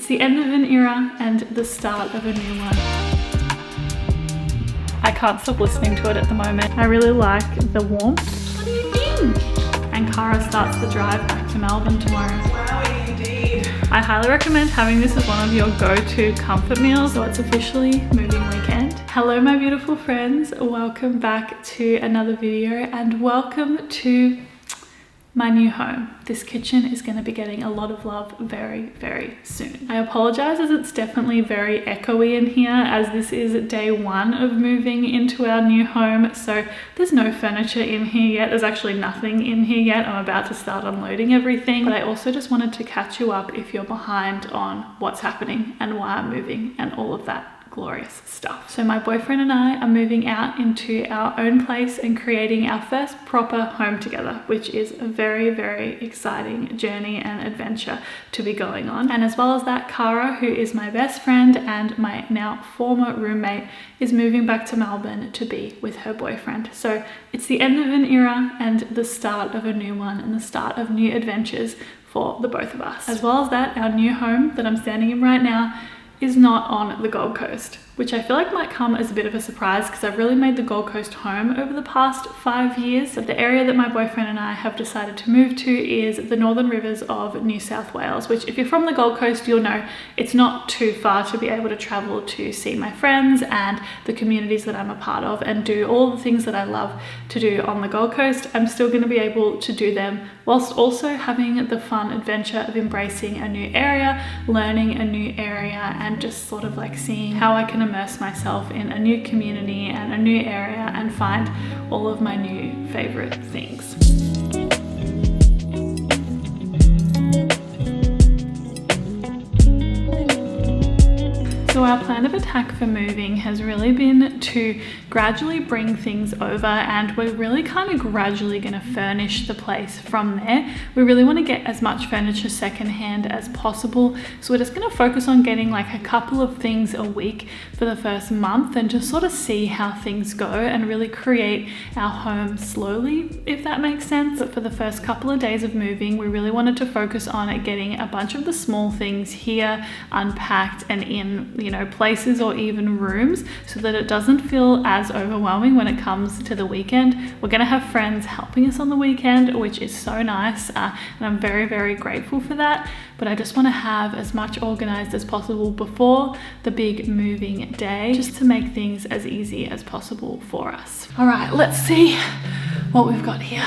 It's the end of an era and the start of a new one. I can't stop listening to it at the moment. I really like the warmth. What do you think? And Cara starts the drive back to Melbourne tomorrow. Wow, indeed. I highly recommend having this as one of your go-to comfort meals. So it's officially moving weekend. Hello my beautiful friends, welcome back to another video and welcome to my new home. This kitchen is going to be getting a lot of love very, very soon. I apologize as it's definitely very echoey in here as this is day one of moving into our new home. So there's no furniture in here yet. There's actually nothing in here yet. I'm about to start unloading everything. But I also just wanted to catch you up if you're behind on what's happening and why I'm moving and all of that glorious stuff. So my boyfriend and I are moving out into our own place and creating our first proper home together, which is a very, very exciting journey and adventure to be going on. And as well as that, Cara, who is my best friend and my now former roommate, is moving back to Melbourne to be with her boyfriend. So it's the end of an era and the start of a new one and the start of new adventures for the both of us. As well as that, our new home that I'm standing in right now is not on the Gold Coast, which I feel like might come as a bit of a surprise because I've really made the Gold Coast home over the past 5 years. But the area that my boyfriend and I have decided to move to is the Northern Rivers of New South Wales, which if you're from the Gold Coast, you'll know it's not too far to be able to travel to see my friends and the communities that I'm a part of and do all the things that I love to do on the Gold Coast. I'm still going to be able to do them whilst also having the fun adventure of embracing a new area, learning a new area, and just sort of like seeing how I can immerse myself in a new community and a new area and find all of my new favorite things. So our plan of attack for moving has really been to gradually bring things over, and we're really kind of gradually going to furnish the place from there. We really want to get as much furniture secondhand as possible. So we're just going to focus on getting like a couple of things a week for the first month and just sort of see how things go and really create our home slowly, if that makes sense. But for the first couple of days of moving, we really wanted to focus on getting a bunch of the small things here unpacked and in, you know, places or even rooms so that it doesn't feel as overwhelming when it comes to the weekend. We're going to have friends helping us on the weekend, which is so nice, and I'm very, very grateful for that. But I just want to have as much organized as possible before the big moving day, just to make things as easy as possible for us. All right, let's see what we've got here.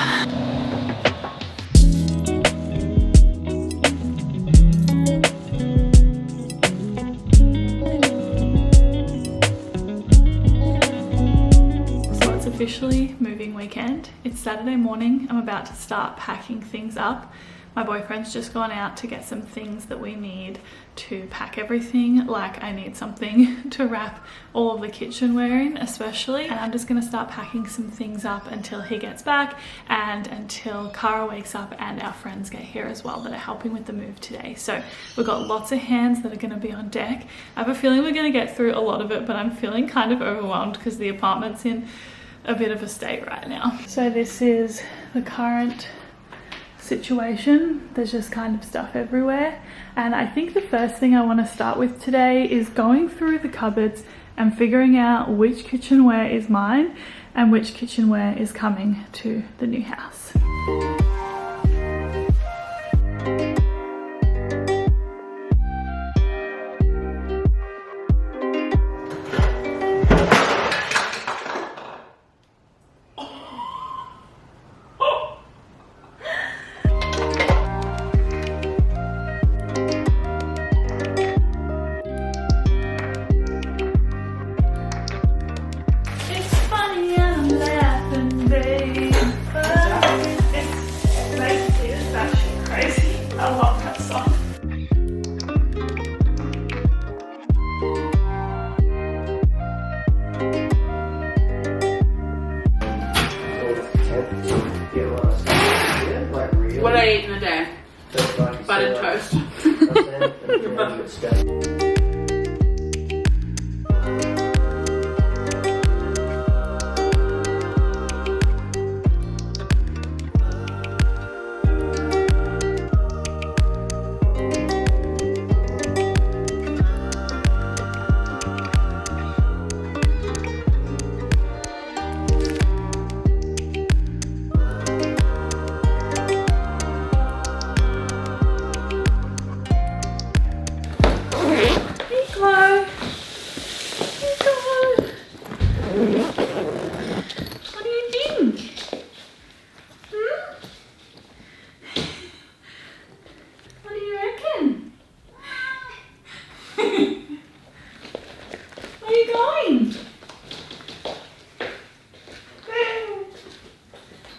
Officially moving weekend. It's Saturday morning. I'm about to start packing things up. My boyfriend's just gone out to get some things that we need to pack everything. Like I need something to wrap all of the kitchenware in especially, and I'm just going to start packing some things up until he gets back and until Cara wakes up and our friends get here as well that are helping with the move today. So we've got lots of hands that are going to be on deck. I have a feeling we're going to get through a lot of it, but I'm feeling kind of overwhelmed because the apartment's in a bit of a state right now. So this is the current situation. There's just kind of stuff everywhere, and I think the first thing I want to start with today is going through the cupboards and figuring out which kitchenware is mine and which kitchenware is coming to the new house. What I eat in a day? Buttered toast. Where are you going?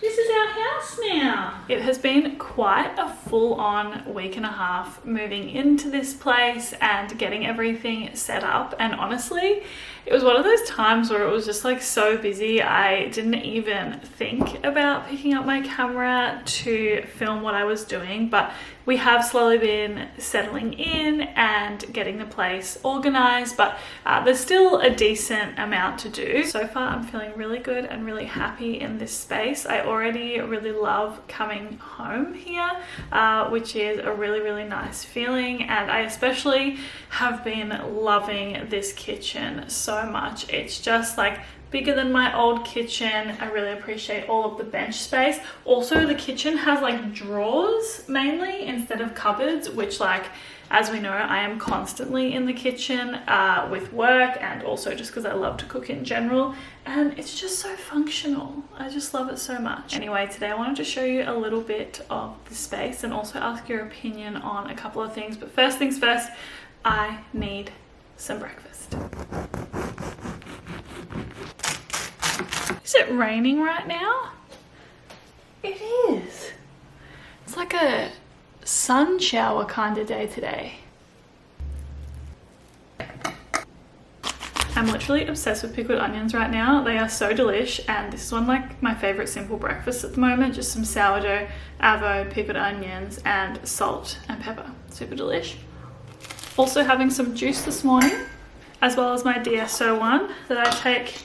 This is our house now. It has been quite a full-on week and a half moving into this place and getting everything set up, and honestly it was one of those times where it was just like so busy I didn't even think about picking up my camera to film what I was doing. But we have slowly been settling in and getting the place organized, but there's still a decent amount to do. So far I'm feeling really good and really happy in this space. I already really love coming home here, which is a really nice feeling, and I especially have been loving this kitchen so much. It's just like bigger than my old kitchen. I really appreciate all of the bench space. Also, the kitchen has like drawers mainly instead of cupboards, which, like, as we know, I am constantly in the kitchen with work, and also just because I love to cook in general, and it's just so functional. I just love it so much. Anyway, today I wanted to show you a little bit of the space and also ask your opinion on a couple of things. But first things first, I need some breakfast. Is it raining right now? It is. It's like a sun shower kind of day today. I'm literally obsessed with pickled onions right now. They are so delish, and this is one like my favorite simple breakfast at the moment. Just some sourdough, avo, pickled onions, and salt and pepper. Super delish. Also having some juice this morning, as well as my DSO1 that I take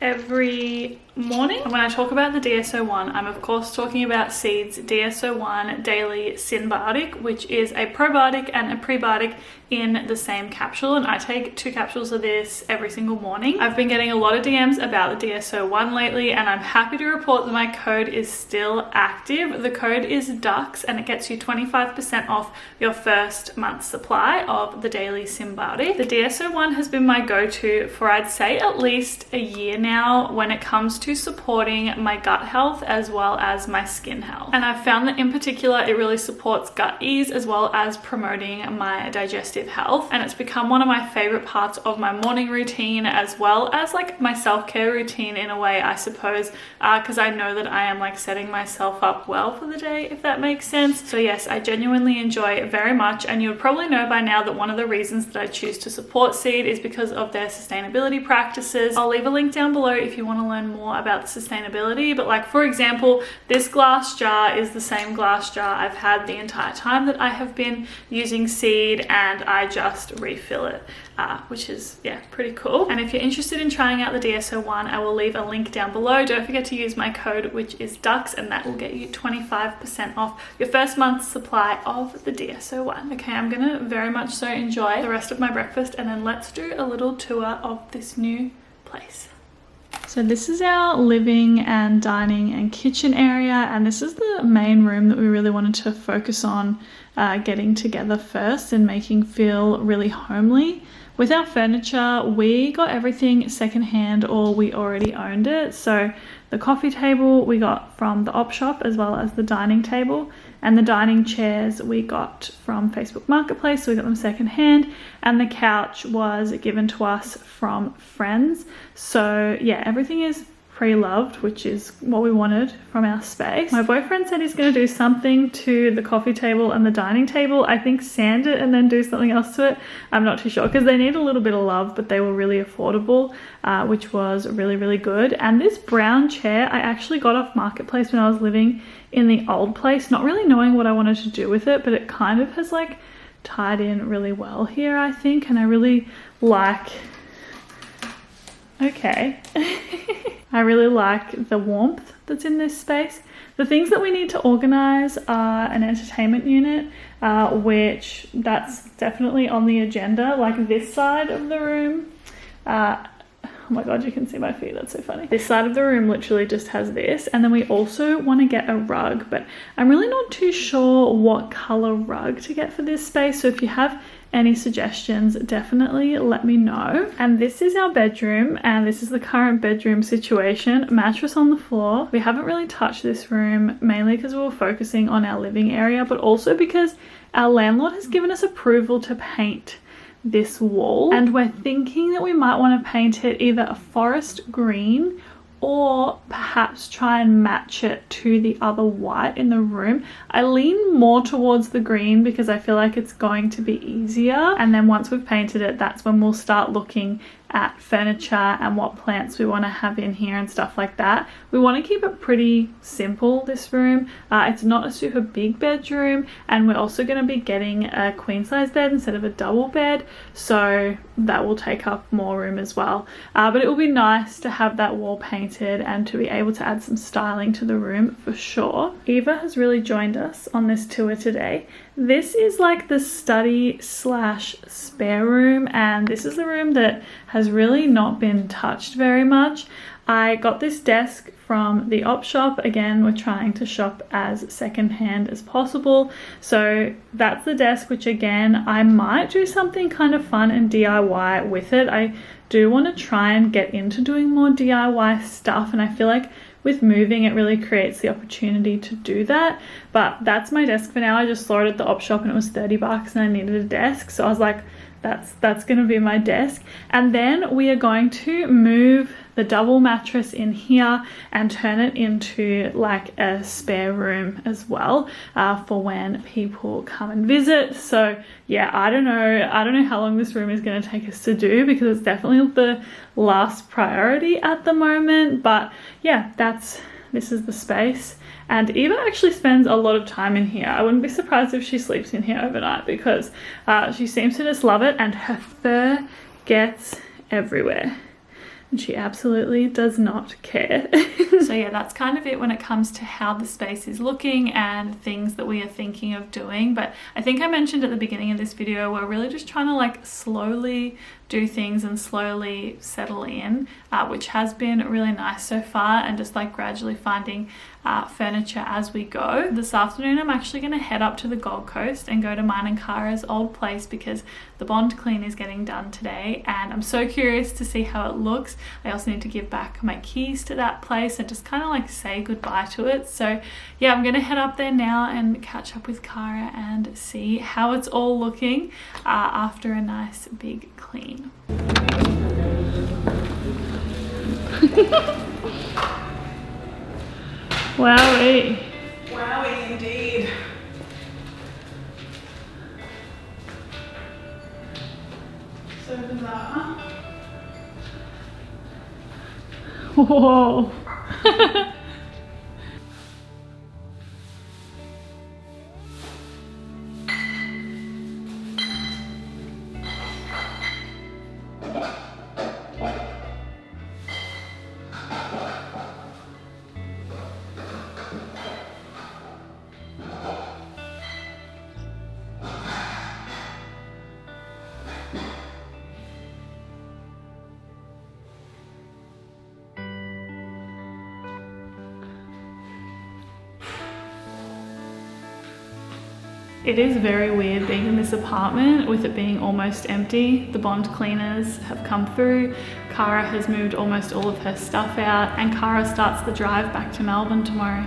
every morning. And when I talk about the DSO1, I'm of course talking about Seed's DSO1 Daily Synbiotic, which is a probiotic and a prebiotic in the same capsule, and I take 2 capsules of this every single morning. I've been getting a lot of DMs about the DSO1 lately, and I'm happy to report that my code is still active. The code is DUCKS, and it gets you 25% off your first month's supply of the Daily Synbiotic. The DSO1 has been my go-to for, I'd say, at least a year now when it comes to supporting my gut health as well as my skin health. And I've found that in particular it really supports gut ease as well as promoting my digestive health, and it's become one of my favorite parts of my morning routine as well as like my self-care routine in a way, I suppose, because I know that I am like setting myself up well for the day, if that makes sense. So yes, I genuinely enjoy it very much, and you would probably know by now that one of the reasons that I choose to support Seed is because of their sustainability practices. I'll leave a link down below if you want to learn more about the sustainability, but like for example, this glass jar is the same glass jar I've had the entire time that I have been using Seed, and I just refill it, which is, yeah, pretty cool. And if you're interested in trying out the DSO1, I will leave a link down below. Don't forget to use my code, which is DUCKS, and that will get you 25% off your first month's supply of the DSO1. Okay, I'm gonna very much so enjoy the rest of my breakfast, and then let's do a little tour of this new place. So this is our living and dining and kitchen area, and this is the main room that we really wanted to focus on getting together first and making feel really homely. With our furniture, we got everything secondhand or we already owned it. So the coffee table we got from the op shop, as well as the dining table, and the dining chairs we got from Facebook Marketplace, so we got them secondhand, and the couch was given to us from friends. So yeah, everything is pre-loved, which is what we wanted from our space. My boyfriend said he's going to do something to the coffee table and the dining table. I think sand it and then do something else to it. I'm not too sure because they need a little bit of love, but they were really affordable, which was really good. And this brown chair I actually got off Marketplace when I was living in the old place, not really knowing what I wanted to do with it, but it kind of has like tied in really well here, I think, and I really like, okay. I really like the warmth that's in this space. The things that we need to organize are an entertainment unit, which that's definitely on the agenda. Like this side of the room, oh my god, you can see my feet, that's so funny. This side of the room literally just has this, and then we also want to get a rug, but I'm really not too sure what color rug to get for this space, so if you have any suggestions, definitely let me know. And this is our bedroom, and this is the current bedroom situation. Mattress on the floor. We haven't really touched this room, mainly because we were focusing on our living area, but also because our landlord has given us approval to paint this wall, and we're thinking that we might want to paint it either a forest green or perhaps try and match it to the other white in the room. I lean more towards the green because I feel like it's going to be easier, and then once we've painted it, that's when we'll start looking at furniture and what plants we want to have in here and stuff like that. We want to keep it pretty simple, this room. It's not a super big bedroom, and we're also going to be getting a queen size bed instead of a double bed, so that will take up more room as well. But it will be nice to have that wall painted and to be able to add some styling to the room for sure. Eva has really joined us on this tour today. This is like the study slash spare room, and this is the room that has really not been touched very much. I got this desk from the op shop. Again, we're trying to shop as secondhand as possible. So that's the desk, which again, I might do something kind of fun and DIY with it. I do want to try and get into doing more DIY stuff, and I feel like with moving it really creates the opportunity to do that. But that's my desk for now. I just saw it at the op shop and it was 30 bucks and I needed a desk, so I was like, that's gonna be my desk. And then we are going to move the double mattress in here and turn it into like a spare room as well, for when people come and visit. So yeah, I don't know how long this room is going to take us to do, because it's definitely the last priority at the moment. But yeah, this is the space. And Eva actually spends a lot of time in here. I wouldn't be surprised if she sleeps in here overnight, because she seems to just love it, and her fur gets everywhere. And she absolutely does not care. So yeah, that's kind of it when it comes to how the space is looking and things that we are thinking of doing. But I think I mentioned at the beginning of this video, we're really just trying to like slowly do things and slowly settle in, which has been really nice so far, and just like gradually finding furniture as we go. This afternoon I'm actually going to head up to the Gold Coast and go to mine and Kara's old place, because the bond clean is getting done today and I'm so curious to see how it looks. I also need to give back my keys to that place and just kind of like say goodbye to it. So yeah, I'm going to head up there now and catch up with Kara and see how it's all looking after a nice big clean. Wowie. Wowie indeed. So bizarre. Whoa. It is very weird being in this apartment with it being almost empty. The bond cleaners have come through. Kara has moved almost all of her stuff out, and Kara starts the drive back to Melbourne tomorrow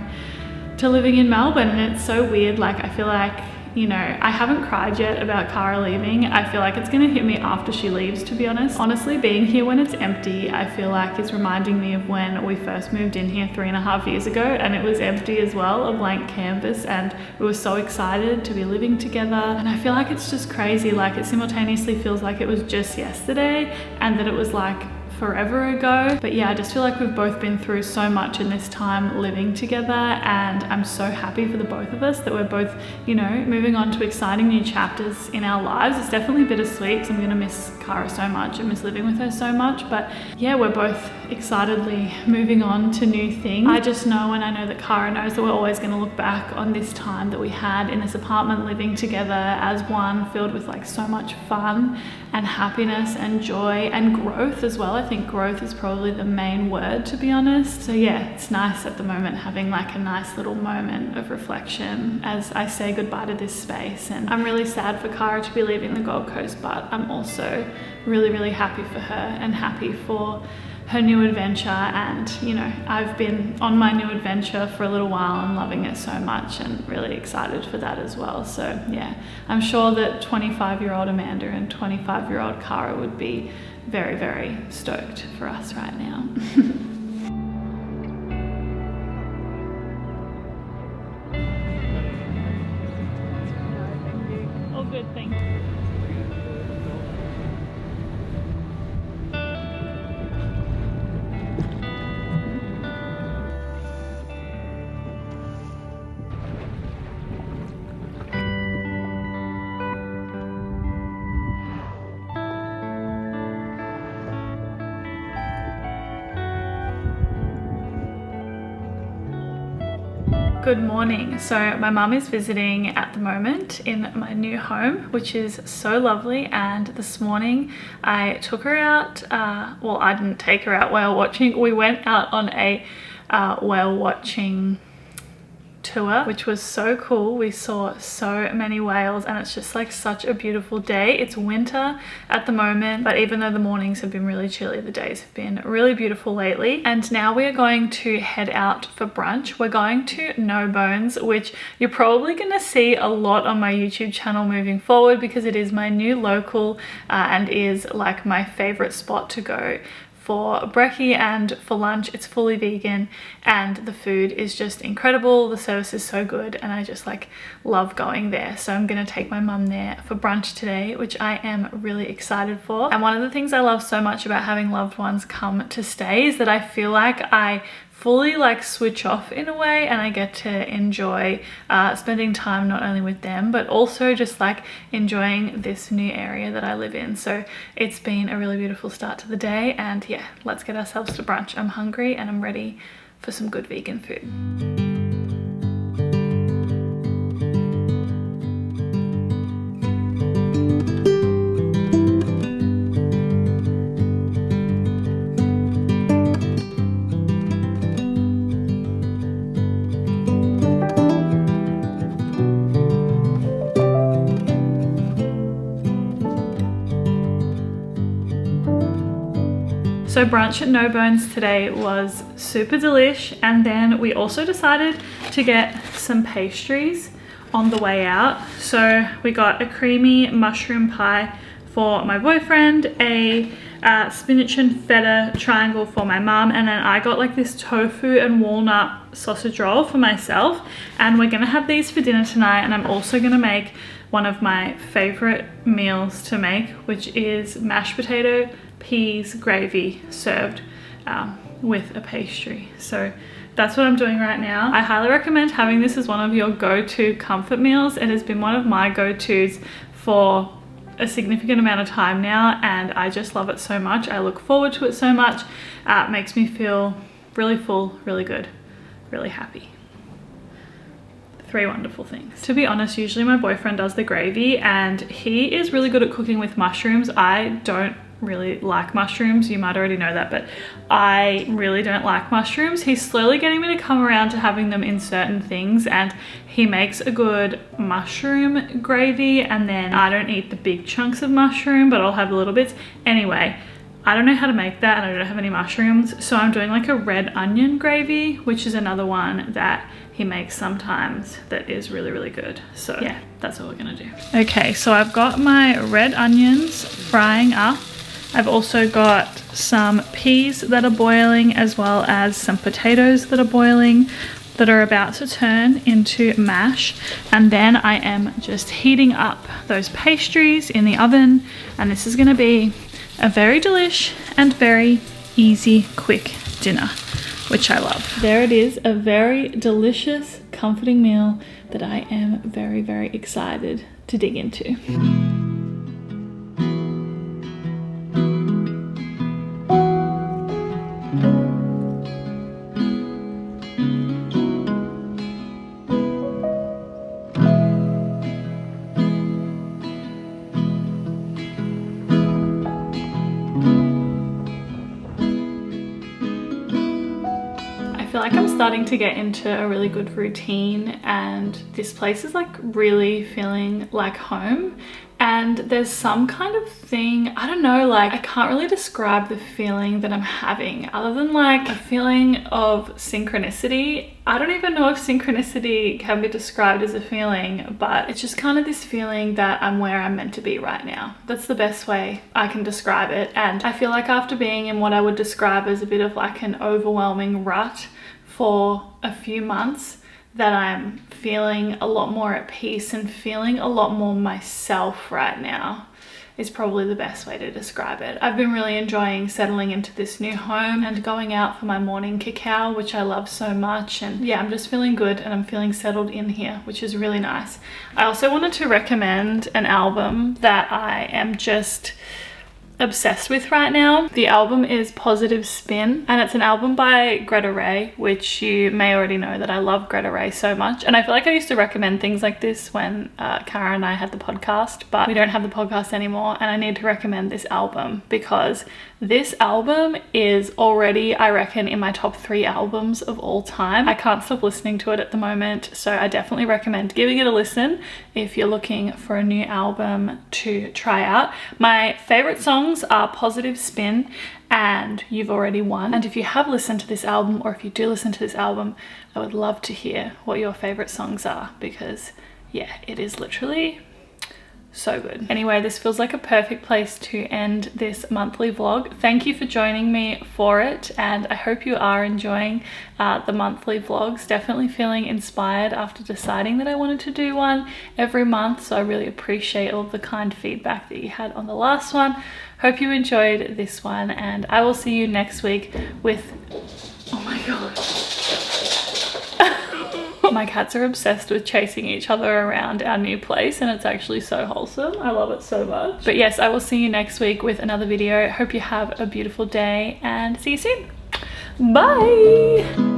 to living in Melbourne. And it's so weird. Like, I feel like, you know, I haven't cried yet about Kara leaving. I feel like it's gonna hit me after she leaves, to be honest. Honestly, being here when it's empty, I feel like it's reminding me of when we first moved in here 3.5 years ago, and it was empty as well, a blank canvas, and we were so excited to be living together. And I feel like it's just crazy. Like, it simultaneously feels like it was just yesterday and that it was like forever ago. But yeah, I just feel like we've both been through so much in this time living together, and I'm so happy for the both of us that we're both, you know, moving on to exciting new chapters in our lives. It's definitely bittersweet because I'm gonna miss Kara so much and miss living with her so much, but yeah, we're both excitedly moving on to new things. I just know, and I know that Kara knows, that we're always going to look back on this time that we had in this apartment living together as one filled with like so much fun and happiness and joy and growth as well. I think growth is probably the main word, to be honest. So yeah, it's nice at the moment having like a nice little moment of reflection as I say goodbye to this space. And I'm really sad for Kara to be leaving the Gold Coast, but I'm also really, really happy for her and happy for her new adventure, and you know, I've been on my new adventure for a little while and loving it so much and really excited for that as well. So yeah, I'm sure that 25-year-old Amanda and 25-year-old Cara would be very, very stoked for us right now. All good, thank you. Good morning. So my mum is visiting at the moment in my new home, which is so lovely, and this morning I took her out, well, I didn't take her out whale watching, we went out on a whale watching tour, which was so cool. We saw so many whales and it's just like such a beautiful day. It's winter at the moment, but even though the mornings have been really chilly, the days have been really beautiful lately. And now we are going to head out for brunch. We're going to No Bones, which you're probably going to see a lot on my YouTube channel moving forward because it is my new local and is like my favorite spot to go for brekkie and for lunch. It's fully vegan and the food is just incredible. The service is so good and I just like love going there. So I'm gonna take my mum there for brunch today, which I am really excited for. And one of the things I love so much about having loved ones come to stay is that I feel like I fully like switch off in a way, and I get to enjoy spending time not only with them but also just like enjoying this new area that I live in. So it's been a really beautiful start to the day, and yeah, let's get ourselves to brunch. I'm hungry and I'm ready for some good vegan food. So brunch at No Bones today was super delish, and then we also decided to get some pastries on the way out. So we got a creamy mushroom pie for my boyfriend, a spinach and feta triangle for my mum, and then I got like this tofu and walnut sausage roll for myself. And we're gonna have these for dinner tonight, and I'm also gonna make one of my favorite meals to make, which is mashed potato, peas, gravy served with a pastry. So that's what I'm doing right now. I highly recommend having this as one of your go-to comfort meals. It has been one of my go-tos for a significant amount of time now, and I just love it so much. I look forward to it so much. It makes me feel really full, really good, really happy. Three wonderful things. To be honest, usually my boyfriend does the gravy and he is really good at cooking with mushrooms. I don't really like mushrooms. You might already know that, but I really don't like mushrooms. He's slowly getting me to come around to having them in certain things, and he makes a good mushroom gravy, and then I don't eat the big chunks of mushroom, but I'll have the little bits. Anyway, I don't know how to make that and I don't have any mushrooms, so I'm doing like a red onion gravy, which is another one that he makes sometimes that is really, really good. So yeah, that's what we're gonna do. Okay, so I've got my red onions frying up. I've also got some peas that are boiling, as well as some potatoes that are boiling that are about to turn into mash. And then I am just heating up those pastries in the oven, and this is gonna be a very delish and very easy, quick dinner, which I love. There it is, a very delicious, comforting meal that I am very, very excited to dig into. I feel like I'm starting to get into a really good routine, and this place is like really feeling like home. and there's some kind of thing, I don't know, like I can't really describe the feeling that I'm having other than like a feeling of synchronicity. I don't even know if synchronicity can be described as a feeling, but it's just kind of this feeling that I'm where I'm meant to be right now. That's the best way I can describe it. And I feel like after being in what I would describe as a bit of like an overwhelming rut for a few months, that I'm feeling a lot more at peace and feeling a lot more myself right now is probably the best way to describe it. I've been really enjoying settling into this new home and going out for my morning cacao, which I love so much. And yeah, I'm just feeling good and I'm feeling settled in here, which is really nice. I also wanted to recommend an album that I am just obsessed with right now. The album is Positive Spin, and it's an album by Greta Ray, which you may already know that I love Greta Ray so much. And I feel like I used to recommend things like this when Cara and I had the podcast, but we don't have the podcast anymore, and I need to recommend this album because this album is already, I reckon, in my top 3 albums of all time. I can't stop listening to it at the moment, so I definitely recommend giving it a listen if you're looking for a new album to try out. My favorite songs are Positive Spin and You've Already Won. And if you have listened to this album, or if you do listen to this album, I would love to hear what your favorite songs are, because yeah, it is literally so good. Anyway, this feels like a perfect place to end this monthly vlog. Thank you for joining me for it, and I hope you are enjoying the monthly vlogs. Definitely feeling inspired after deciding that I wanted to do one every month, so I really appreciate all the kind feedback that you had on the last one. Hope you enjoyed this one, and I will see you next week with, oh my god. My cats are obsessed with chasing each other around our new place, and it's actually so wholesome. I love it so much. But yes, I will see you next week with another video. Hope you have a beautiful day and see you soon. Bye.